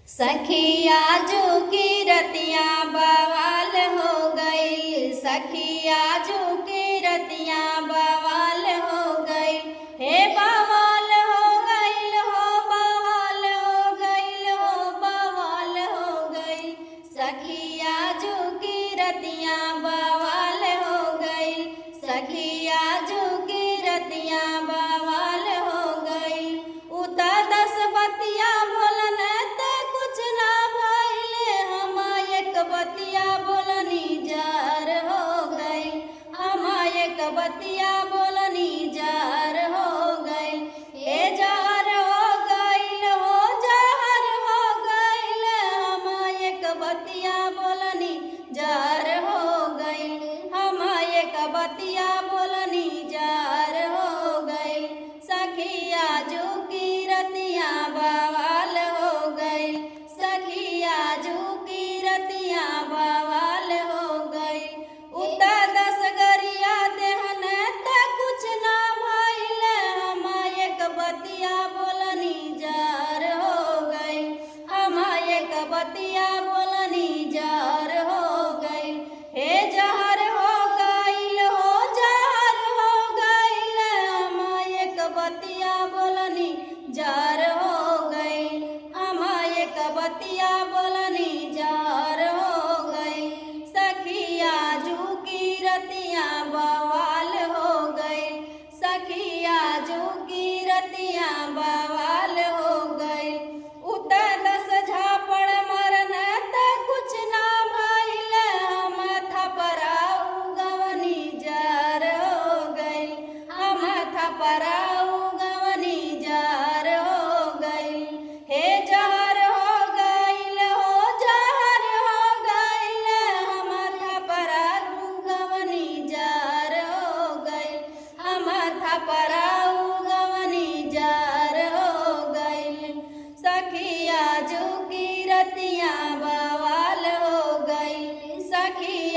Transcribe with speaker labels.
Speaker 1: सखिया जो की रतिया बवाल हो गई, सखिया जो की रतिया बवाल हो गई। हे बवाल हो गई हो, बवाल हो गई हो, बवाल हो गई। सखिया जो की रतिया बवाल हो गई, सखिया जो की रतिया बवाल हो गई। उता 10 बतिया बोलन कुछ ना भइले, हम एक बतिया बोलनी जार हो गई, हम एक बतिया बोलनी जार हो गई। ए जार हो गईल हो, जार हो गईल, हम एक बतिया बोलनी जार हो गई, हम एक बतिया बोलनी जार हो गई। सखिया जो की रतिया बवाल हो गई, सखिया जो की रतिया बवाल हो गई। उता 10 गरिया देहन त कुछ ना भइल, हम एक बतिया बोलनी जार हो गई, हम एक बतिया बोलनी जार हो गई। हे जहर हो गईल हो, जहर हो गईल, हम एक बतिया बोलनी जार हो गई, हम एक बतिया बोलनी जार हो गई। सखिया जो की रतिया बवाल हो गई, सखिया जो की रतिया बवाल हो गई। उता 10 झापड़ मरन त कुछ ना भइल, हम थपराऊ गवनी जार हो गई, हम थपराऊ गवनी जार हो गई। हे जहर हो गईल हो, जहर हो गईल, हम थपराऊ गवनी जार हो गई, हम थपराऊ गवनी जार हो गई। सखिया जो की रतिया बवाल हो गई, सखिया